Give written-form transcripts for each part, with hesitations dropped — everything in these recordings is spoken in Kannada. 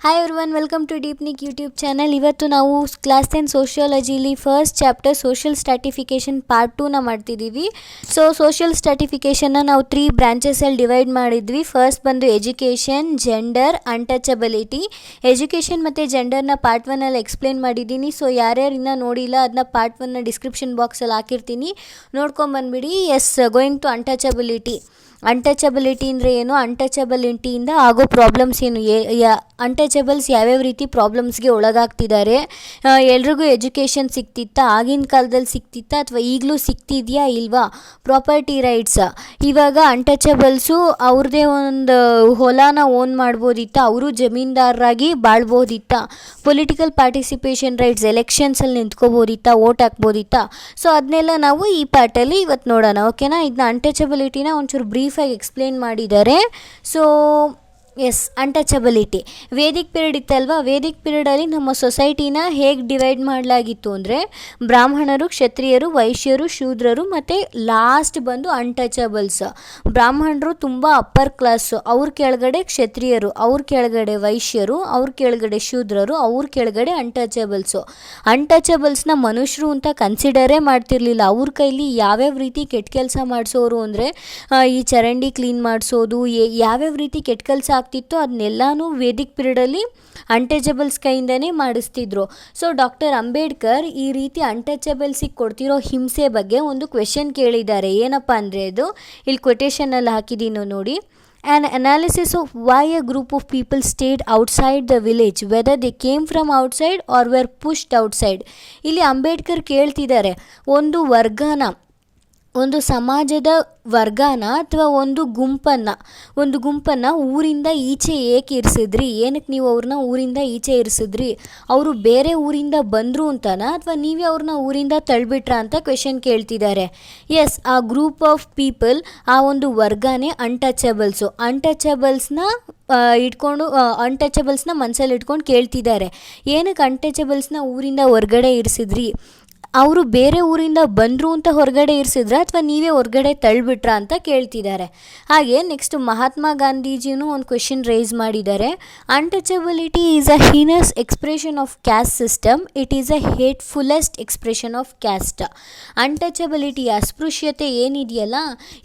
ಹಾಯ್ ಎವ್ರಿವನ್, ವೆಲ್ಕಮ್ ಟು ಡೀಪ್ನಿಕ್ ಯೂಟ್ಯೂಬ್ ಚಾನಲ್. ಇವತ್ತು ನಾವು ಕ್ಲಾಸ್ 10 ಸೋಷಿಯಾಲಜಿಲಿ first chapter social stratification part 2ನ ಮಾಡ್ತಿದ್ದೀವಿ. ಸೋಷಿಯಲ್ ಸ್ಟ್ರಾಟಿಫಿಕೇಷನ್ನ ನಾವು 3 ಬ್ರಾಂಚಸಲ್ಲಿ ಡಿವೈಡ್ ಮಾಡಿದ್ವಿ. ಫಸ್ಟ್ ಬಂದು ಎಜುಕೇಷನ್, ಜೆಂಡರ್, ಅನ್ಟಚಬಿಲಿಟಿ. ಎಜುಕೇಷನ್ ಮತ್ತು ಜೆಂಡರ್ನ ಪಾರ್ಟ್ 1ಅಲ್ಲಿ ಎಕ್ಸ್ಪ್ಲೇನ್ ಮಾಡಿದ್ದೀನಿ. ಯಾರ್ಯಾರು ಇನ್ನೂ ನೋಡಿಲ್ಲ ಅದನ್ನ ಪಾರ್ಟ್ 1ನ ಡಿಸ್ಕ್ರಿಪ್ಷನ್ ಬಾಕ್ಸಲ್ಲಿ ಹಾಕಿರ್ತೀನಿ, ನೋಡ್ಕೊಂಬಂದ್ಬಿಡಿ. Going to untouchability. ಅನ್ಟಚಬಿಲಿಟಿ ಅಂದರೆ ಏನು, ಅನ್ಟಚಬಿಲಿಟಿಯಿಂದ ಆಗೋ ಪ್ರಾಬ್ಲಮ್ಸ್ ಏನು, ಅನ್ಟಚಬಲ್ಸ್ ಯಾವ್ಯಾವ ರೀತಿ ಪ್ರಾಬ್ಲಮ್ಸ್ಗೆ ಒಳಗಾಗ್ತಿದ್ದಾರೆ, ಎಲ್ರಿಗೂ ಎಜುಕೇಷನ್ ಸಿಗ್ತಿತ್ತಾ, ಆಗಿನ ಕಾಲದಲ್ಲಿ ಸಿಗ್ತಿತ್ತಾ ಅಥವಾ ಈಗಲೂ ಸಿಗ್ತಿದೆಯಾ ಇಲ್ವಾ, ಪ್ರಾಪರ್ಟಿ ರೈಟ್ಸ್. ಇವಾಗ ಅನ್ಟಚಬಲ್ಸು ಅವ್ರದ್ದೇ ಒಂದು ಹೊಲನ ಓನ್ ಮಾಡ್ಬೋದಿತ್ತಾ, ಅವರು ಜಮೀನ್ದಾರರಾಗಿ ಬಾಳ್ಬೋದಿತ್ತಾ, ಪೊಲಿಟಿಕಲ್ ಪಾರ್ಟಿಸಿಪೇಷನ್ ರೈಟ್ಸ್, ಎಲೆಕ್ಷನ್ಸಲ್ಲಿ ನಿಂತ್ಕೋಬೋದಿತ್ತಾ, ವೋಟ್ ಹಾಕ್ಬೋದಿತ್ತಾ. ಅದನ್ನೆಲ್ಲ ನಾವು ಈ ಪಾರ್ಟಲ್ಲಿ ಇವತ್ತು ನೋಡೋಣ, ಓಕೆನಾ. ಇದನ್ನ ಅನ್ಟಚಬಿಲಿಟಿನ ಒಂಚೂರು ಬ್ರೀಫಾಗಿ ಎಕ್ಸ್ಪ್ಲೇನ್ ಮಾಡಿದ್ದಾರೆ. ಅನ್ಟಚಬಿಲಿಟಿ. ವೇದಿಕ್ ಪೀರಿಯಡ್ ಇತ್ತಲ್ವಾ, ವೇದಿಕ್ ಪೀರಿಯಡಲ್ಲಿ ನಮ್ಮ ಸೊಸೈಟಿನ ಹೇಗೆ ಡಿವೈಡ್ ಮಾಡಲಾಗಿತ್ತು ಅಂದರೆ ಬ್ರಾಹ್ಮಣರು, ಕ್ಷತ್ರಿಯರು, ವೈಶ್ಯರು, ಶೂದ್ರರು ಮತ್ತು ಲಾಸ್ಟ್ ಬಂದು ಅನ್ಟಚಬಲ್ಸ್. ಬ್ರಾಹ್ಮಣರು ತುಂಬ ಅಪ್ಪರ್ ಕ್ಲಾಸು, ಅವ್ರ ಕೆಳಗಡೆ ಕ್ಷತ್ರಿಯರು, ಅವ್ರ ಕೆಳಗಡೆ ವೈಶ್ಯರು, ಅವ್ರ ಕೆಳಗಡೆ ಶೂದ್ರರು, ಅವ್ರ ಕೆಳಗಡೆ ಅನ್ಟಚಬಲ್ಸು. ಅನ್ಟಚಬಲ್ಸ್ನ ಮನುಷ್ಯರು ಅಂತ ಕನ್ಸಿಡರೇ ಮಾಡ್ತಿರ್ಲಿಲ್ಲ. ಅವ್ರ ಕೈಲಿ ಯಾವ್ಯಾವ ರೀತಿ ಕೆಟ್ಟ ಕೆಲಸ ಮಾಡಿಸೋರು ಅಂದರೆ ಈ ಚರಂಡಿ ಕ್ಲೀನ್ ಮಾಡಿಸೋದು, ಯಾವ್ಯಾವ ರೀತಿ ಕೆಟ್ಟ ಕೆಲಸ ಆಗ್ತಿತ್ತು ಅದನ್ನೆಲ್ಲನೂ ವೇದಿಕ್ ಪೀರಿಯಡಲ್ಲಿ ಅನ್ಟಚಬಲ್ಸ್ ಕೈಯಿಂದನೇ ಮಾಡಿಸ್ತಿದ್ರು. ಡಾಕ್ಟರ್ ಅಂಬೇಡ್ಕರ್ ಈ ರೀತಿ ಅನ್ಟಚಬಲ್ಸಿಗೆ ಕೊಡ್ತಿರೋ ಹಿಂಸೆ ಬಗ್ಗೆ ಒಂದು ಕ್ವೆಶನ್ ಕೇಳಿದ್ದಾರೆ. ಏನಪ್ಪ ಅಂದರೆ ಅದು ಇಲ್ಲಿ ಕೊಟೇಶನಲ್ಲಿ ಹಾಕಿದ್ದೀನಿ ನೋಡಿ. An analysis of why a group of people stayed outside the village, whether they came from outside or were pushed outside. ಇಲ್ಲಿ ಅಂಬೇಡ್ಕರ್ ಕೇಳ್ತಿದ್ದಾರೆ, ಒಂದು ವರ್ಗನ, ಒಂದು ಸಮಾಜದ ವರ್ಗನ ಅಥವಾ ಒಂದು ಗುಂಪನ್ನು ಊರಿಂದ ಈಚೆ ಏಕೆ ಇರಿಸಿದ್ರಿ, ಏನಕ್ಕೆ ನೀವು ಅವ್ರನ್ನ ಊರಿಂದ ಈಚೆ ಇರಿಸಿದ್ರಿ, ಅವರು ಬೇರೆ ಊರಿಂದ ಬಂದರು ಅಂತನಾ ಅಥವಾ ನೀವೇ ಅವ್ರನ್ನ ಊರಿಂದ ತಳ್ಳಿಬಿಟ್ರಾ ಅಂತ ಕ್ವೆಶನ್ ಕೇಳ್ತಿದ್ದಾರೆ. ಆ ಗ್ರೂಪ್ ಆಫ್ ಪೀಪಲ್, ಆ ಒಂದು ವರ್ಗನೇ ಅನ್ಟಚಬಲ್ಸು. ಅನ್ಟಚಬಲ್ಸ್ನ ಮನಸ್ಸಲ್ಲಿ ಇಟ್ಕೊಂಡು ಕೇಳ್ತಿದ್ದಾರೆ, ಏನಕ್ಕೆ ಅನ್ಟಚಬಲ್ಸ್ನ ಊರಿಂದ ಹೊರಗಡೆ ಇರಿಸಿದ್ರಿ, ಅವರು ಬೇರೆ ಊರಿಂದ ಬಂದರು ಅಂತ ಹೊರಗಡೆ ಇರಿಸಿದ್ರ ಅಥವಾ ನೀವೇ ಹೊರಗಡೆ ತಳ್ಳಿಬಿಟ್ರಾ ಅಂತ ಕೇಳ್ತಿದ್ದಾರೆ. ಹಾಗೆ ನೆಕ್ಸ್ಟ್ ಮಹಾತ್ಮ ಗಾಂಧೀಜಿನೂ ಒಂದು ಕ್ವೆಶನ್ ರೈಸ್ ಮಾಡಿದ್ದಾರೆ. Untouchability is a heinous expression of caste system, it is a hatefullest expression of caste. Untouchability, ಅಸ್ಪೃಶ್ಯತೆ ಏನಿದೆಯಲ್ಲ,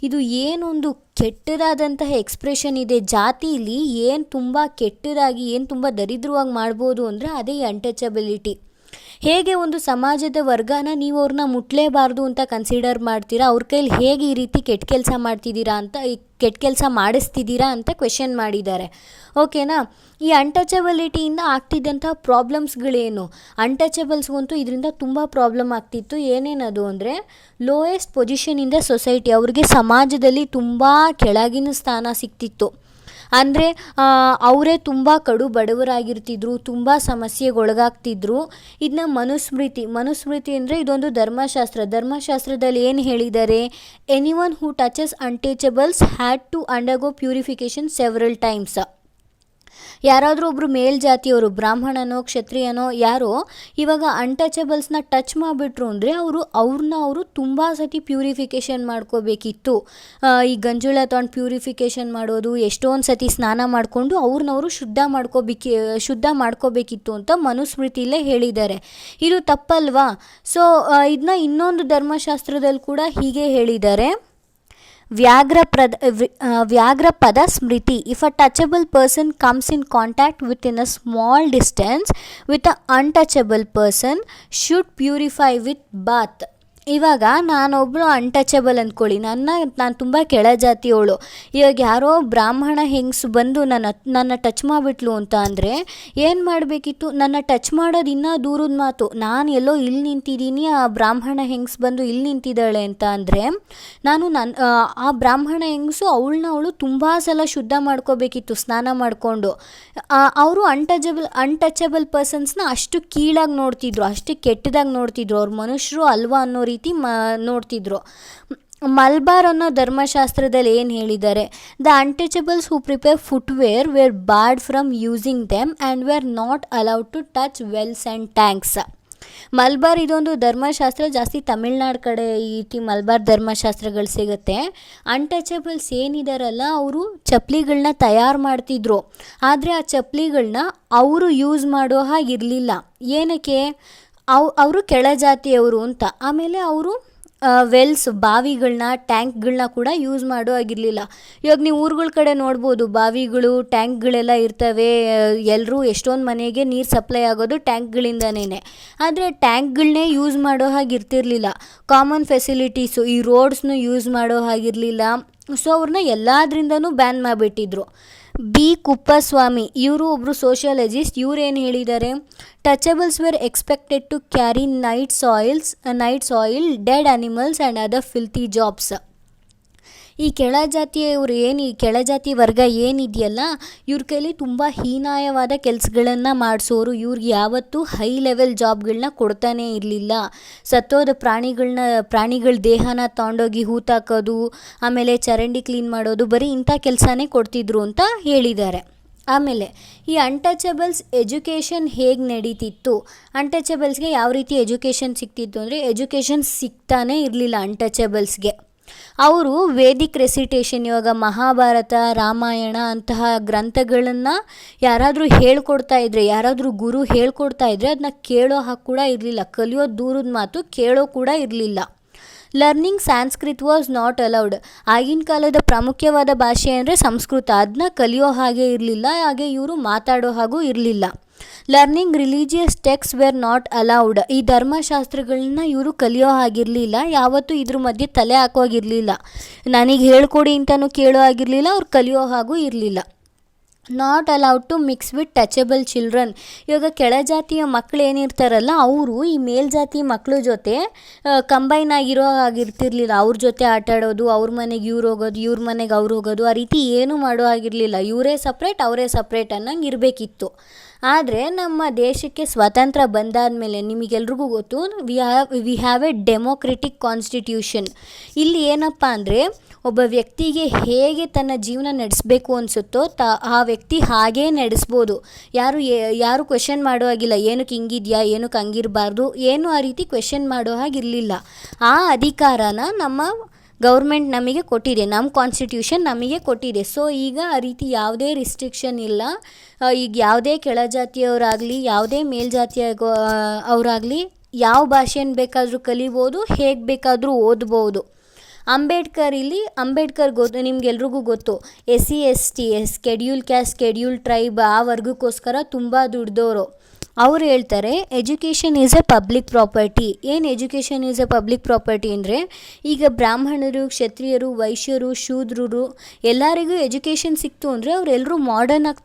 ಇದು ಏನೊಂದು ಕೆಟ್ಟದಾದಂತಹ ಎಕ್ಸ್ಪ್ರೆಷನ್ ಇದೆ. ಜಾತಿಲಿ ಏನು ತುಂಬ ಕೆಟ್ಟದಾಗಿ, ಏನು ತುಂಬ ದರಿದ್ರವಾಗಿ ಮಾಡ್ಬೋದು ಅಂದರೆ ಅದೇ ಈ ಅನ್ಟಚಬಿಲಿಟಿ. ಹೇಗೆ ಒಂದು ಸಮಾಜದ ವರ್ಗನ ನೀವು ಅವ್ರನ್ನ ಮುಟ್ಲೇಬಾರ್ದು ಅಂತ ಕನ್ಸಿಡರ್ ಮಾಡ್ತೀರಾ, ಅವ್ರ ಕೈಲಿ ಹೇಗೆ ಈ ರೀತಿ ಕೆಟ್ಟ ಕೆಲಸ ಮಾಡ್ತಿದ್ದೀರಾ ಅಂತ, ಕೆಟ್ಟ ಕೆಲಸ ಮಾಡಿಸ್ತಿದ್ದೀರಾ ಅಂತ ಕ್ವೆಶನ್ ಮಾಡಿದ್ದಾರೆ, ಓಕೆನಾ. ಈ ಅನ್ಟಚಬಿಲಿಟಿಯಿಂದ ಆಗ್ತಿದ್ದಂಥ ಪ್ರಾಬ್ಲಮ್ಸ್ಗಳೇನು, ಅನ್ಟಚಬಲ್ಸ್ಗಂತೂ ಇದರಿಂದ ತುಂಬ ಪ್ರಾಬ್ಲಮ್ ಆಗ್ತಿತ್ತು. ಏನೇನದು ಅಂದರೆ lowest position in the society, ಅವ್ರಿಗೆ ಸಮಾಜದಲ್ಲಿ ತುಂಬ ಕೆಳಗಿನ ಸ್ಥಾನ ಸಿಗ್ತಿತ್ತು. ಅಂದರೆ ಅವರೇ ತುಂಬ ಕಡು ಬಡವರಾಗಿರ್ತಿದ್ರು, ತುಂಬ ಸಮಸ್ಯೆಗೊಳಗಾಗ್ತಿದ್ರು. ಇದನ್ನ ಮನುಸ್ಮೃತಿ ಅಂದರೆ ಇದೊಂದು ಧರ್ಮಶಾಸ್ತ್ರದಲ್ಲಿ ಏನು ಹೇಳಿದ್ದಾರೆ, anyone who touches untouchables had to undergo purification several times. ಯಾರಾದರೂ ಒಬ್ಬರು ಮೇಲ್ಜಾತಿಯವರು, ಬ್ರಾಹ್ಮಣನೋ ಕ್ಷತ್ರಿಯನೋ ಯಾರೋ ಇವಾಗ ಅನ್ಟಚಬಲ್ಸ್ನ ಟಚ್ ಮಾಡಿಬಿಟ್ರು ಅಂದರೆ ಅವ್ರನ್ನ ತುಂಬ ಸತಿ ಪ್ಯೂರಿಫಿಕೇಷನ್ ಮಾಡ್ಕೋಬೇಕಿತ್ತು. ಈ ಗಂಜುಳ ತೊಗೊಂಡು ಪ್ಯೂರಿಫಿಕೇಷನ್ ಮಾಡೋದು, ಎಷ್ಟೊಂದು ಸತಿ ಸ್ನಾನ ಮಾಡಿಕೊಂಡು ಅವ್ರನ್ನವರು ಶುದ್ಧ ಮಾಡ್ಕೋಬೇಕಿತ್ತು ಅಂತ ಮನುಸ್ಮೃತಿಯಲ್ಲೇ ಹೇಳಿದ್ದಾರೆ. ಇದು ತಪ್ಪಲ್ವಾ? ಇದನ್ನ ಇನ್ನೊಂದು ಧರ್ಮಶಾಸ್ತ್ರದಲ್ಲಿ ಕೂಡ ಹೀಗೆ ಹೇಳಿದ್ದಾರೆ. Vyaghrapada Smriti. If a touchable person comes in contact with in a small distance with a untouchable person should purify with bath. ಇವಾಗ ನಾನೊಬ್ಬಳು ಅನ್ಟಚಬಲ್ ಅಂದ್ಕೊಳ್ಳಿ, ನಾನು ತುಂಬ ಕೆಳಜಾತಿಯವಳು. ಇವಾಗ ಯಾರೋ ಬ್ರಾಹ್ಮಣ ಹೆಂಗಸು ಬಂದು ನನ್ನ ಟಚ್ ಮಾಡಿಬಿಟ್ಲು ಅಂತ ಅಂದರೆ ಏನು ಮಾಡಬೇಕಿತ್ತು, ನನ್ನ ಟಚ್ ಮಾಡೋದು ಇನ್ನೂ ದೂರದ ಮಾತು. ನಾನು ಎಲ್ಲೋ ಇಲ್ಲಿ ನಿಂತಿದ್ದೀನಿ, ಆ ಬ್ರಾಹ್ಮಣ ಹೆಂಗಸು ಬಂದು ಇಲ್ಲಿ ನಿಂತಿದ್ದಾಳೆ ಅಂತ ಅಂದರೆ ಆ ಬ್ರಾಹ್ಮಣ ಹೆಂಗಸು ಅವಳು ತುಂಬ ಸಲ ಶುದ್ಧ ಮಾಡ್ಕೋಬೇಕಿತ್ತು ಸ್ನಾನ ಮಾಡಿಕೊಂಡು. ಅವರು ಅನ್ಟಚಬಲ್ ಪರ್ಸನ್ಸ್ನ ಅಷ್ಟು ಕೀಳಾಗಿ ನೋಡ್ತಿದ್ರು, ಅಷ್ಟು ಕೆಟ್ಟದಾಗಿ ನೋಡ್ತಿದ್ರು, ಅವ್ರ ಮನುಷ್ಯರು ಅಲ್ವಾ ಅನ್ನೋ ರೀತಿ ನೋಡ್ತಿದ್ರು. ಮಲ್ಬಾರ್ ಅನ್ನೋ ಧರ್ಮಶಾಸ್ತ್ರದಲ್ಲಿ ಏನು ಹೇಳಿದ್ದಾರೆ, the untouchables who prepare footwear were barred from using them and were not allowed to touch wells and tanks. Malabar ಇದೊಂದು ಧರ್ಮಶಾಸ್ತ್ರ, ಜಾಸ್ತಿ ತಮಿಳ್ನಾಡು ಕಡೆ ಈ ರೀತಿ ಮಲ್ಬಾರ್ ಧರ್ಮಶಾಸ್ತ್ರಗಳು ಸಿಗುತ್ತೆ. ಅನ್ಟಚಬಲ್ಸ್ ಏನಿದಾರಲ್ಲ ಅವರು ಚಪ್ಪಲಿಗಳನ್ನ ತಯಾರು ಮಾಡ್ತಿದ್ರು, ಆದರೆ ಆ ಚಪ್ಪಲಿಗಳನ್ನ ಅವರು ಯೂಸ್ ಮಾಡೋ ಹಾಗಿರಲಿಲ್ಲ. ಏನಕ್ಕೆ? ಅವರು ಕೆಳಜಾತಿಯವರು ಅಂತ. ಆಮೇಲೆ ಅವರು ವೆಲ್ಸ್, ಬಾವಿಗಳನ್ನ, ಟ್ಯಾಂಕ್ಗಳನ್ನ ಕೂಡ ಯೂಸ್ ಮಾಡೋ ಆಗಿರಲಿಲ್ಲ. ಇವಾಗ ನೀವು ಊರುಗಳ ಕಡೆ ನೋಡ್ಬೋದು, ಬಾವಿಗಳು, ಟ್ಯಾಂಕ್ಗಳೆಲ್ಲ ಇರ್ತವೆ. ಎಲ್ಲರೂ ಎಷ್ಟೊಂದು ಮನೆಗೆ ನೀರು ಸಪ್ಲೈ ಆಗೋದು ಟ್ಯಾಂಕ್ಗಳಿಂದನೇ. ಆದರೆ ಟ್ಯಾಂಕ್ಗಳನ್ನೇ ಯೂಸ್ ಮಾಡೋ ಹಾಗೆ ಇರ್ತಿರ್ಲಿಲ್ಲ. ಕಾಮನ್ ಫೆಸಿಲಿಟೀಸು, ಈ ರೋಡ್ಸ್ನು ಯೂಸ್ ಮಾಡೋ ಹಾಗಿರಲಿಲ್ಲ. ಸೊ ಅವ್ರನ್ನ ಎಲ್ಲದ್ರಿಂದನೂ ಬ್ಯಾನ್ ಮಾಡಿಬಿಟ್ಟಿದ್ರು. ಬಿ ಕುಪ್ಪಸ್ವಾಮಿ ಇವರು ಒಬ್ಬರು ಸೋಷಿಯಾಲಜಿಸ್ಟ್. ಇವ್ರೇನು ಹೇಳಿದ್ದಾರೆ? Touchables were expected to carry night soil, dead animals and other filthy jobs. ಈ ಕೆಳಜಾತಿಯವರು ಈ ಕೆಳಜಾತಿ ವರ್ಗ ಏನಿದೆಯಲ್ಲ, ಇವ್ರ ಕೈಲಿ ತುಂಬ ಹೀನಾಯವಾದ ಕೆಲಸಗಳನ್ನು ಮಾಡಿಸೋರು. ಇವ್ರಿಗೆ ಯಾವತ್ತೂ ಹೈ ಲೆವೆಲ್ ಜಾಬ್ಗಳನ್ನ ಕೊಡ್ತಾನೇ ಇರಲಿಲ್ಲ. ಸತ್ತೋದ ಪ್ರಾಣಿಗಳ ದೇಹನ ತೊಗೊಂಡೋಗಿ ಹೂತಾಕೋದು, ಆಮೇಲೆ ಚರಂಡಿ ಕ್ಲೀನ್ ಮಾಡೋದು, ಬರೀ ಇಂಥ ಕೆಲಸನೇ ಕೊಡ್ತಿದ್ರು ಅಂತ ಹೇಳಿದ್ದಾರೆ. ಆಮೇಲೆ ಈ ಅನ್ಟಚಬಲ್ಸ್ ಎಜುಕೇಷನ್ ಹೇಗೆ ನಡೀತಿತ್ತು? ಅನ್ಟಚಬಲ್ಸ್ಗೆ ಯಾವ ರೀತಿ ಎಜುಕೇಷನ್ ಸಿಗ್ತಿತ್ತು ಅಂದರೆ, ಎಜುಕೇಷನ್ ಸಿಗ್ತಾನೇ ಇರಲಿಲ್ಲ ಅನ್ಟಚಬಲ್ಸ್ಗೆ. ಅವರು ವೇದಿಕ್ ರೆಸಿಟೇಷನ್, ಇವಾಗ ಮಹಾಭಾರತ, ರಾಮಾಯಣ ಅಂತಹ ಗ್ರಂಥಗಳನ್ನು ಯಾರಾದರೂ ಹೇಳ್ಕೊಡ್ತಾ ಇದ್ದರೆ, ಯಾರಾದರೂ ಗುರು ಹೇಳ್ಕೊಡ್ತಾ ಇದ್ದರೆ ಅದನ್ನ ಕೇಳೋ ಹಾಗೆ ಕೂಡ ಇರಲಿಲ್ಲ. ಕಲಿಯೋದು ದೂರದ ಮಾತು, ಕೇಳೋ ಕೂಡ ಇರಲಿಲ್ಲ. Learning Sanskrit was not allowed. ಆಗಿನ ಕಾಲದ ಪ್ರಾಮುಖ್ಯವಾದ ಭಾಷೆ ಅಂದರೆ ಸಂಸ್ಕೃತ, ಅದನ್ನ ಕಲಿಯೋ ಹಾಗೆ ಇರಲಿಲ್ಲ. ಹಾಗೆ ಇವರು ಮಾತಾಡೋ ಹಾಗೂ ಇರಲಿಲ್ಲ. Learning religious text wear not allowed. ಈ ಧರ್ಮಶಾಸ್ತ್ರಗಳನ್ನ ಇವರು ಕಲಿಯೋ ಹಾಗಿರಲಿಲ್ಲ. ಯಾವತ್ತೂ ಇದ್ರ ಮಧ್ಯೆ ತಲೆ ಹಾಕೋಗಿರಲಿಲ್ಲ. ನನಗೆ ಹೇಳ್ಕೊಡಿ ಅಂತಲೂ ಕೇಳೋ ಆಗಿರಲಿಲ್ಲ, ಅವ್ರು ಕಲಿಯೋ ಹಾಗೂ ಇರಲಿಲ್ಲ. Not allowed to mix with touchable children. ಇವಾಗ ಕೆಳಜಾತಿಯ ಮಕ್ಕಳು ಏನಿರ್ತಾರಲ್ಲ, ಅವರು ಈ ಮೇಲ್ಜಾತಿ ಮಕ್ಕಳ ಜೊತೆ ಕಂಬೈನ್ ಆಗಿರೋ ಆಗಿರ್ತಿರ್ಲಿಲ್ಲ. ಅವ್ರ ಜೊತೆ ಆಟ ಆಡೋದು, ಅವ್ರ ಮನೆಗೆ ಇವ್ರು ಹೋಗೋದು, ಇವ್ರ ಮನೆಗೆ ಅವ್ರು ಹೋಗೋದು, ಆ ರೀತಿ ಏನೂ ಮಾಡೋ ಆಗಿರಲಿಲ್ಲ. ಇವರೇ ಸಪ್ರೇಟ್, ಅವರೇ ಸಪ್ರೇಟ್ ಅನ್ನಂಗೆ ಇರಬೇಕಿತ್ತು. ಆದರೆ ನಮ್ಮ ದೇಶಕ್ಕೆ ಸ್ವಾತಂತ್ರ್ಯ ಬಂದಾದಮೇಲೆ ನಿಮಗೆಲ್ರಿಗೂ ಗೊತ್ತು, we have A democratic constitution. ಇಲ್ಲಿ ಏನಪ್ಪ ಅಂದರೆ, ಒಬ್ಬ ವ್ಯಕ್ತಿಗೆ ಹೇಗೆ ತನ್ನ ಜೀವನ ನಡೆಸಬೇಕು ಅನಿಸುತ್ತೋ ಆ ವ್ಯಕ್ತಿ ಹಾಗೇ ನಡೆಸ್ಬೋದು. ಯಾರು ಕ್ವೆಶನ್ ಮಾಡೋ ಹಾಗಿಲ್ಲ, ಏನಕ್ಕೆ ಹಿಂಗಿದೆಯಾ, ಏನಕ್ಕೆ ಹಂಗಿರಬಾರ್ದು, ಏನು ಆ ರೀತಿ ಕ್ವೆಶನ್ ಮಾಡೋ ಹಾಗಿರಲಿಲ್ಲ. ಆ ಅಧಿಕಾರನ ನಮ್ಮ ಗೌರ್ಮೆಂಟ್ ನಮಗೆ ಕೊಟ್ಟಿದೆ, ನಮ್ಮ ಕಾನ್ಸ್ಟಿಟ್ಯೂಷನ್ ನಮಗೆ ಕೊಟ್ಟಿದೆ. ಸೊ ಈಗ ಆ ರೀತಿ ಯಾವುದೇ ರಿಸ್ಟ್ರಿಕ್ಷನ್ ಇಲ್ಲ. ಈಗ ಯಾವುದೇ ಕೆಳಜಾತಿಯವರಾಗಲಿ, ಯಾವುದೇ ಮೇಲ್ಜಾತಿಯ ಅವರಾಗಲಿ ಯಾವ ಭಾಷೆಯನ್ನು ಬೇಕಾದರೂ ಕಲಿಬೋದು, ಹೇಗೆ ಬೇಕಾದರೂ ಓದ್ಬೋದು. ಅಂಬೇಡ್ಕರ್ ಗೊತ್ತು, ನಿಮ್ಗೆಲ್ರಿಗೂ ಗೊತ್ತು. SC ST schedule caste, schedule tribe, ಆ ವರ್ಗಕ್ಕೋಸ್ಕರ ತುಂಬ ದುಡ್ದವರು. ಅವ್ರು ಹೇಳ್ತಾರೆ, education is a public property. ಏನು education is a public property ಅಂದರೆ, ಈಗ ಬ್ರಾಹ್ಮಣರು, ಕ್ಷತ್ರಿಯರು, ವೈಶ್ಯರು, ಶೂದ್ರರು ಎಲ್ಲರಿಗೂ ಎಜುಕೇಷನ್ ಸಿಕ್ತು ಅಂದರೆ ಅವರೆಲ್ಲರೂ ಮಾಡರ್ನಾಗಿ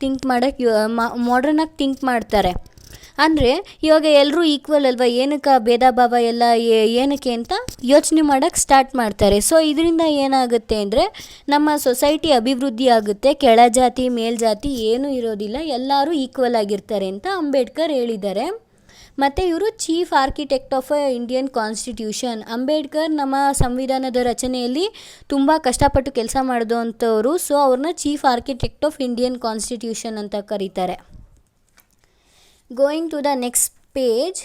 ಥಿಂಕ್ ಮಾಡ್ತಾರೆ. ಅಂದರೆ ಇವಾಗ ಎಲ್ಲರೂ ಈಕ್ವಲ್ ಅಲ್ವಾ, ಏನಕ್ಕೆ ಭೇದ ಭಾವ ಎಲ್ಲ ಏನಕ್ಕೆ ಅಂತ ಯೋಚನೆ ಮಾಡೋಕ್ಕೆ ಸ್ಟಾರ್ಟ್ ಮಾಡ್ತಾರೆ. ಸೊ ಇದರಿಂದ ಏನಾಗುತ್ತೆ ಅಂದರೆ, ನಮ್ಮ ಸೊಸೈಟಿ ಅಭಿವೃದ್ಧಿ ಆಗುತ್ತೆ. ಕೆಳಜಾತಿ ಮೇಲ್ಜಾತಿ ಏನೂ ಇರೋದಿಲ್ಲ, ಎಲ್ಲರೂ ಈಕ್ವಲ್ ಆಗಿರ್ತಾರೆ ಅಂತ ಅಂಬೇಡ್ಕರ್ ಹೇಳಿದ್ದಾರೆ. ಮತ್ತು ಇವರು chief architect of Indian constitution. Ambedkar ನಮ್ಮ ಸಂವಿಧಾನದ ರಚನೆಯಲ್ಲಿ ತುಂಬ ಕಷ್ಟಪಟ್ಟು ಕೆಲಸ ಮಾಡಿದಂಥವ್ರು. ಸೊ ಅವ್ರನ್ನ chief architect of Indian constitution ಅಂತ ಕರೀತಾರೆ. Going to the next page,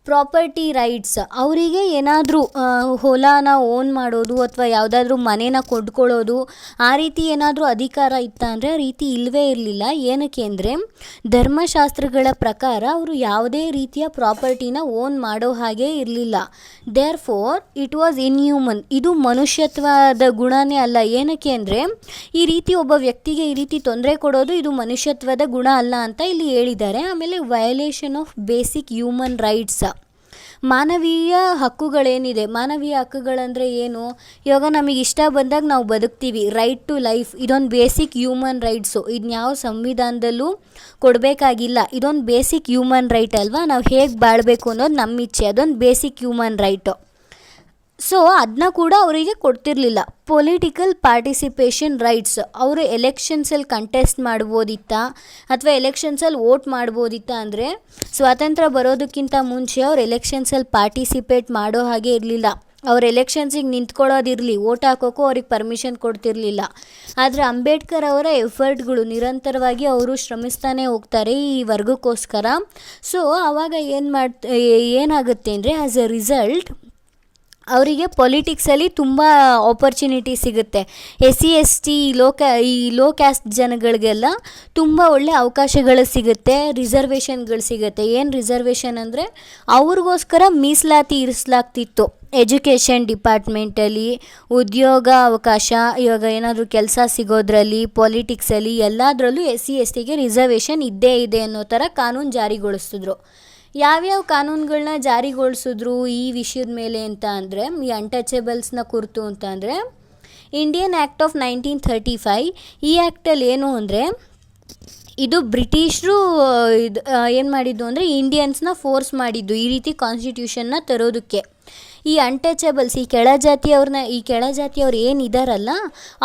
property rights. ಅವರಿಗೆ ಏನಾದರೂ ಹೊಲನ ಓನ್ ಮಾಡೋದು ಅಥವಾ ಯಾವುದಾದ್ರೂ ಮನೇನ ಕೊಂಡ್ಕೊಳ್ಳೋದು, ಆ ರೀತಿ ಏನಾದರೂ ಅಧಿಕಾರ ಇತ್ತ ಅಂದರೆ ಆ ರೀತಿ ಇಲ್ಲವೇ ಇರಲಿಲ್ಲ. ಏನಕ್ಕೆ ಅಂದರೆ, ಧರ್ಮಶಾಸ್ತ್ರಗಳ ಪ್ರಕಾರ ಅವರು ಯಾವುದೇ ರೀತಿಯ ಪ್ರಾಪರ್ಟಿನ ಓನ್ ಮಾಡೋ ಹಾಗೆ ಇರಲಿಲ್ಲ. Therefore it was inhuman. ಇದು ಮನುಷ್ಯತ್ವದ ಗುಣನೇ ಅಲ್ಲ. ಏನಕ್ಕೆ ಅಂದರೆ, ಈ ರೀತಿ ಒಬ್ಬ ವ್ಯಕ್ತಿಗೆ ಈ ರೀತಿ ತೊಂದರೆ ಕೊಡೋದು ಇದು ಮನುಷ್ಯತ್ವದ ಗುಣ ಅಲ್ಲ ಅಂತ ಇಲ್ಲಿ ಹೇಳಿದ್ದಾರೆ. ಆಮೇಲೆ violation of basic human rights. ಮಾನವೀಯ ಹಕ್ಕುಗಳೇನಿದೆ, ಮಾನವೀಯ ಹಕ್ಕುಗಳಂದರೆ ಏನು? ಇವಾಗ ನಮಗೆ ಇಷ್ಟ ಬಂದಾಗ ನಾವು ಬದುಕ್ತೀವಿ. ರೈಟ್ ಟು ಲೈಫ್ ಇದೊಂದು ಬೇಸಿಕ್ ಹ್ಯೂಮನ್ ರೈಟ್ಸು. ಇದನ್ನ ಯಾವ ಸಂವಿಧಾನದಲ್ಲೂ ಕೊಡಬೇಕಾಗಿಲ್ಲ. ಇದೊಂದು ಬೇಸಿಕ್ ಹ್ಯೂಮನ್ ರೈಟ್ ಅಲ್ವಾ. ನಾವು ಹೇಗೆ ಬಾಳಬೇಕು ಅನ್ನೋದು ನಮ್ಮ ಇಚ್ಛೆ, ಅದೊಂದು ಬೇಸಿಕ್ ಹ್ಯೂಮನ್ ರೈಟು. ಸೊ ಅದನ್ನ ಕೂಡ ಅವರಿಗೆ ಕೊಡ್ತಿರ್ಲಿಲ್ಲ. Political participation rights. ಅವರು ಎಲೆಕ್ಷನ್ಸಲ್ಲಿ ಕಂಟೆಸ್ಟ್ ಮಾಡ್ಬೋದಿತ್ತಾ ಅಥವಾ ಎಲೆಕ್ಷನ್ಸಲ್ಲಿ ವೋಟ್ ಮಾಡ್ಬೋದಿತ್ತಾ ಅಂದರೆ, ಸ್ವಾತಂತ್ರ್ಯ ಬರೋದಕ್ಕಿಂತ ಮುಂಚೆ ಅವ್ರು ಎಲೆಕ್ಷನ್ಸಲ್ಲಿ ಪಾರ್ಟಿಸಿಪೇಟ್ ಮಾಡೋ ಹಾಗೆ ಇರಲಿಲ್ಲ. ಅವ್ರು ಎಲೆಕ್ಷನ್ಸಿಗೆ ನಿಂತ್ಕೊಳ್ಳೋದಿರಲಿ, ಓಟ್ ಹಾಕೋಕ್ಕೂ ಅವ್ರಿಗೆ ಪರ್ಮಿಷನ್ ಕೊಡ್ತಿರಲಿಲ್ಲ. ಆದರೆ ಅಂಬೇಡ್ಕರ್ ಅವರ ಎಫರ್ಟ್ಗಳು ನಿರಂತರವಾಗಿ ಅವರು ಶ್ರಮಿಸ್ತಾನೆ ಹೋಗ್ತಾರೆ ಈ ವರ್ಗಕ್ಕೋಸ್ಕರ. ಸೊ ಆವಾಗ ಏನಾಗುತ್ತೆ ಅಂದರೆ ಆ್ಯಸ್ ಎ ರಿಸಲ್ಟ್ ಅವರಿಗೆ ಪೊಲಿಟಿಕ್ಸಲ್ಲಿ ತುಂಬ ಆಪರ್ಚುನಿಟಿ ಸಿಗುತ್ತೆ. SC ST ಈ ಲೋ ಕ್ಯಾಸ್ಟ್ ಜನಗಳಿಗೆಲ್ಲ ತುಂಬ ಒಳ್ಳೆ ಅವಕಾಶಗಳು ಸಿಗುತ್ತೆ, ರಿಸರ್ವೇಷನ್ಗಳು ಸಿಗುತ್ತೆ. ಏನು ರಿಸರ್ವೇಷನ್ ಅಂದರೆ ಅವ್ರಿಗೋಸ್ಕರ ಮೀಸಲಾತಿ ಇರಿಸಲಾಗ್ತಿತ್ತು. ಎಜುಕೇಷನ್ ಡಿಪಾರ್ಟ್ಮೆಂಟಲ್ಲಿ, ಉದ್ಯೋಗ ಅವಕಾಶ, ಇವಾಗ ಏನಾದರೂ ಕೆಲಸ ಸಿಗೋದ್ರಲ್ಲಿ, ಪೊಲಿಟಿಕ್ಸಲ್ಲಿ ಎಲ್ಲದರಲ್ಲೂ SC STಗೆ ರಿಸರ್ವೇಷನ್ ಇದ್ದೇ ಇದೆ ಅನ್ನೋ ಥರ ಕಾನೂನು ಜಾರಿಗೊಳಿಸಿದ್ರು. ಯಾವ್ಯಾವ ಕಾನೂನುಗಳನ್ನ ಜಾರಿಗೊಳಿಸಿದ್ರು ಈ ವಿಷಯದ ಮೇಲೆ ಅಂತ ಅಂದರೆ, ಈ ಅನ್ಟಚಬಲ್ಸ್ನ ಕುರಿತು ಅಂತ ಅಂದರೆ, ಇಂಡಿಯನ್ ಆ್ಯಕ್ಟ್ ಆಫ್ 1935. ಈ ಆ್ಯಕ್ಟಲ್ಲಿ ಏನು ಅಂದರೆ, ಇದು ಬ್ರಿಟಿಷರು ಏನು ಮಾಡಿದ್ದು ಅಂದರೆ ಇಂಡಿಯನ್ಸ್ನ ಫೋರ್ಸ್ ಮಾಡಿದ್ದು ಈ ರೀತಿ ಕಾನ್ಸ್ಟಿಟ್ಯೂಷನ್ನ ತರೋದಕ್ಕೆ. ಈ ಅನ್ಟಚಬಲ್ಸ್, ಈ ಕೆಳಜಾತಿಯವ್ರು ಏನಿದಾರಲ್ಲ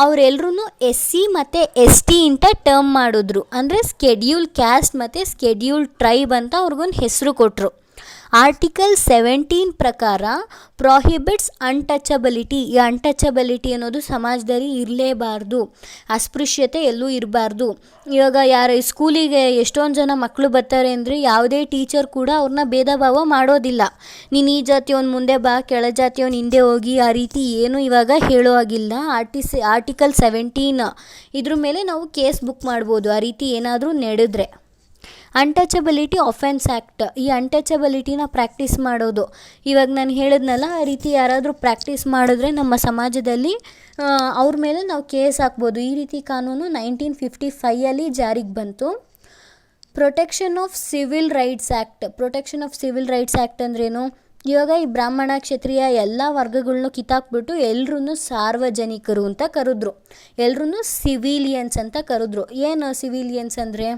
ಅವರೆಲ್ಲರೂ SC ಮತ್ತು ST ಅಂತ ಟರ್ಮ್ ಮಾಡಿದ್ರು. ಅಂದರೆ ಸ್ಕೆಡ್ಯೂಲ್ ಕ್ಯಾಸ್ಟ್ ಮತ್ತು ಸ್ಕೆಡ್ಯೂಲ್ ಟ್ರೈಬ್ ಅಂತ ಅವ್ರಿಗೊಂದು ಹೆಸರು ಕೊಟ್ಟರು. ಆರ್ಟಿಕಲ್ 17 ಪ್ರಕಾರ ಪ್ರೊಹಿಬಿಟ್ಸ್ ಅನ್ಟಚಬಿಲಿಟಿ. ಈ ಅನ್ಟಚಬಿಲಿಟಿ ಅನ್ನೋದು ಸಮಾಜದಲ್ಲಿ ಇರಲೇಬಾರ್ದು, ಅಸ್ಪೃಶ್ಯತೆ ಎಲ್ಲೂ ಇರಬಾರ್ದು. ಇವಾಗ ಸ್ಕೂಲಿಗೆ ಎಷ್ಟೊಂದು ಜನ ಮಕ್ಕಳು ಬರ್ತಾರೆ ಅಂದರೆ ಯಾವುದೇ ಟೀಚರ್ ಕೂಡ ಅವ್ರನ್ನ ಭೇದ ಭಾವ ಮಾಡೋದಿಲ್ಲ. ನೀನು ಈ ಜಾತಿಯವನು ಮುಂದೆ ಬಾ, ಕೆಳಜಾತಿಯವನು ಹಿಂದೆ ಹೋಗಿ, ಆ ರೀತಿ ಏನು ಇವಾಗ ಹೇಳೋ ಹಾಗಿಲ್ಲ. ಆರ್ಟಿಕಲ್ 17 ಇದ್ರ ಮೇಲೆ ನಾವು ಕೇಸ್ ಬುಕ್ ಮಾಡ್ಬೋದು ಆ ರೀತಿ ಏನಾದರೂ ನಡೆದ್ರೆ. Untouchability offence act. ಈ ಅನ್ಟಚಬಿಲಿಟಿನ ಪ್ರಾಕ್ಟೀಸ್ ಮಾಡೋದು, ಇವಾಗ ನಾನು ಹೇಳಿದ್ನಲ್ಲ ಆ ರೀತಿ ಯಾರಾದರೂ ಪ್ರಾಕ್ಟೀಸ್ ಮಾಡಿದ್ರೆ ನಮ್ಮ ಸಮಾಜದಲ್ಲಿ ಅವ್ರ ಮೇಲೆ ನಾವು ಕೇಸ್ ಹಾಕ್ಬೋದು. ಈ ರೀತಿ ಕಾನೂನು 1955 ಜಾರಿಗೆ ಬಂತು. Protection of civil rights act. Protection of civil rights act ಅಂದ್ರೇನು? ಇವಾಗ ಈ ಬ್ರಾಹ್ಮಣ, ಕ್ಷತ್ರಿಯ ಎಲ್ಲ ವರ್ಗಗಳನ್ನೂ ಕಿತ್ತಾಕ್ಬಿಟ್ಟು ಎಲ್ರೂ ಸಾರ್ವಜನಿಕರು ಅಂತ ಕರೆದ್ರು, ಎಲ್ರೂ ಸಿವಿಲಿಯನ್ಸ್ ಅಂತ ಕರೆದ್ರು. ಏನು ಸಿವಿಲಿಯನ್ಸ್ ಅಂದರೆ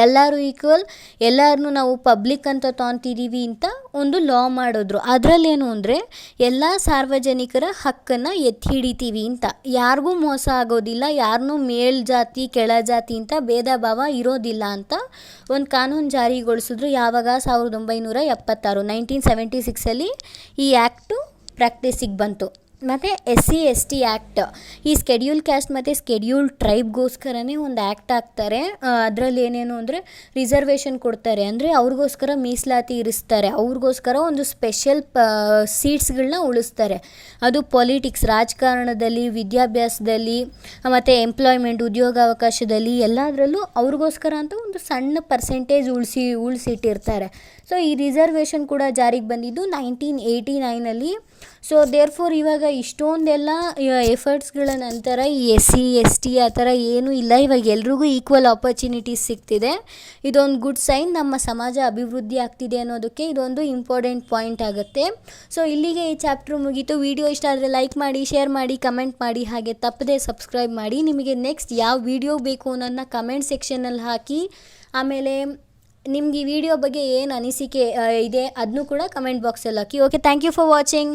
ಎಲ್ಲರೂ ಈಕ್ವಲ್, ಎಲ್ಲರನ್ನೂ ನಾವು ಪಬ್ಲಿಕ್ ಅಂತ ತೊಗೊತಿದ್ದೀವಿ ಅಂತ ಒಂದು ಲಾ ಮಾಡಿದ್ರು. ಅದರಲ್ಲೇನು ಅಂದರೆ ಎಲ್ಲ ಸಾರ್ವಜನಿಕರ ಹಕ್ಕನ್ನು ಎತ್ತಿ ಹಿಡಿತೀವಿ ಅಂತ, ಯಾರಿಗೂ ಮೋಸ ಆಗೋದಿಲ್ಲ, ಯಾರನ್ನೂ ಮೇಲ್ಜಾತಿ ಕೆಳಜಾತಿ ಅಂತ ಭೇದ ಭಾವ ಇರೋದಿಲ್ಲ ಅಂತ ಒಂದು ಕಾನೂನು ಜಾರಿಗೊಳಿಸಿದ್ರು. ಯಾವಾಗ? 1976 1976 ಈ ಆ್ಯಕ್ಟು ಪ್ರಾಕ್ಟೀಸಿಗೆ ಬಂತು. ಮತ್ತು SC ST ಆ್ಯಕ್ಟ್. ಈ ಸ್ಕೆಡ್ಯೂಲ್ ಕ್ಯಾಸ್ಟ್ ಮತ್ತು ಸ್ಕೆಡ್ಯೂಲ್ ಟ್ರೈಬ್ಗೋಸ್ಕರನೇ ಒಂದು ಆ್ಯಕ್ಟ್ ಹಾಕ್ತಾರೆ. ಅದರಲ್ಲಿ ಏನೇನು ಅಂದರೆ ರಿಸರ್ವೇಷನ್ ಕೊಡ್ತಾರೆ, ಅಂದರೆ ಅವ್ರಿಗೋಸ್ಕರ ಮೀಸಲಾತಿ ಇರಿಸ್ತಾರೆ, ಅವ್ರಿಗೋಸ್ಕರ ಒಂದು ಸ್ಪೆಷಲ್ ಸೀಟ್ಸ್ಗಳನ್ನ ಉಳಿಸ್ತಾರೆ. ಅದು ಪೊಲಿಟಿಕ್ಸ್, ರಾಜಕಾರಣದಲ್ಲಿ, ವಿದ್ಯಾಭ್ಯಾಸದಲ್ಲಿ ಮತ್ತು ಎಂಪ್ಲಾಯ್ಮೆಂಟ್, ಉದ್ಯೋಗಾವಕಾಶದಲ್ಲಿ ಎಲ್ಲದರಲ್ಲೂ ಅವ್ರಿಗೋಸ್ಕರ ಅಂತ ಒಂದು ಸಣ್ಣ ಪರ್ಸೆಂಟೇಜ್ ಉಳಿಸಿಟ್ಟಿರ್ತಾರೆ. ಸೊ ಈ ರಿಸರ್ವೇಷನ್ ಕೂಡ ಜಾರಿಗೆ ಬಂದಿದ್ದು 1989. ಸೊ ದೇರ್ಫೋರ್ ಇವಾಗ ಇಷ್ಟೊಂದೆಲ್ಲ ಎಫರ್ಟ್ಸ್ಗಳ ನಂತರ ಈ SC ST ಆ ಥರ ಏನೂ ಇಲ್ಲ, ಇವಾಗ ಎಲ್ರಿಗೂ ಈಕ್ವಲ್ ಆಪರ್ಚುನಿಟೀಸ್ ಸಿಗ್ತಿದೆ. ಇದೊಂದು ಗುಡ್ ಸೈನ್, ನಮ್ಮ ಸಮಾಜ ಅಭಿವೃದ್ಧಿ ಆಗ್ತಿದೆ ಅನ್ನೋದಕ್ಕೆ ಇದೊಂದು ಇಂಪಾರ್ಟೆಂಟ್ ಪಾಯಿಂಟ್ ಆಗುತ್ತೆ. ಸೊ ಇಲ್ಲಿಗೆ ಈ ಚಾಪ್ಟ್ರು ಮುಗೀತು. ವಿಡಿಯೋ ಇಷ್ಟ ಆದರೆ ಲೈಕ್ ಮಾಡಿ, ಶೇರ್ ಮಾಡಿ, ಕಮೆಂಟ್ ಮಾಡಿ, ಹಾಗೆ ತಪ್ಪದೆ ಸಬ್ಸ್ಕ್ರೈಬ್ ಮಾಡಿ. ನಿಮಗೆ ನೆಕ್ಸ್ಟ್ ಯಾವ ವಿಡಿಯೋ ಬೇಕು ಅನ್ನೋದನ್ನ ಕಮೆಂಟ್ ಸೆಕ್ಷನಲ್ಲಿ ಹಾಕಿ. ಆಮೇಲೆ ನಿಮ್ಗೆ ಈ ವಿಡಿಯೋ ಬಗ್ಗೆ ಏನು ಅನಿಸಿಕೆ ಇದೆ ಅದನ್ನು ಕೂಡ ಕಮೆಂಟ್ ಬಾಕ್ಸಲ್ಲಿ ಹಾಕಿ. Okay, thank you for watching.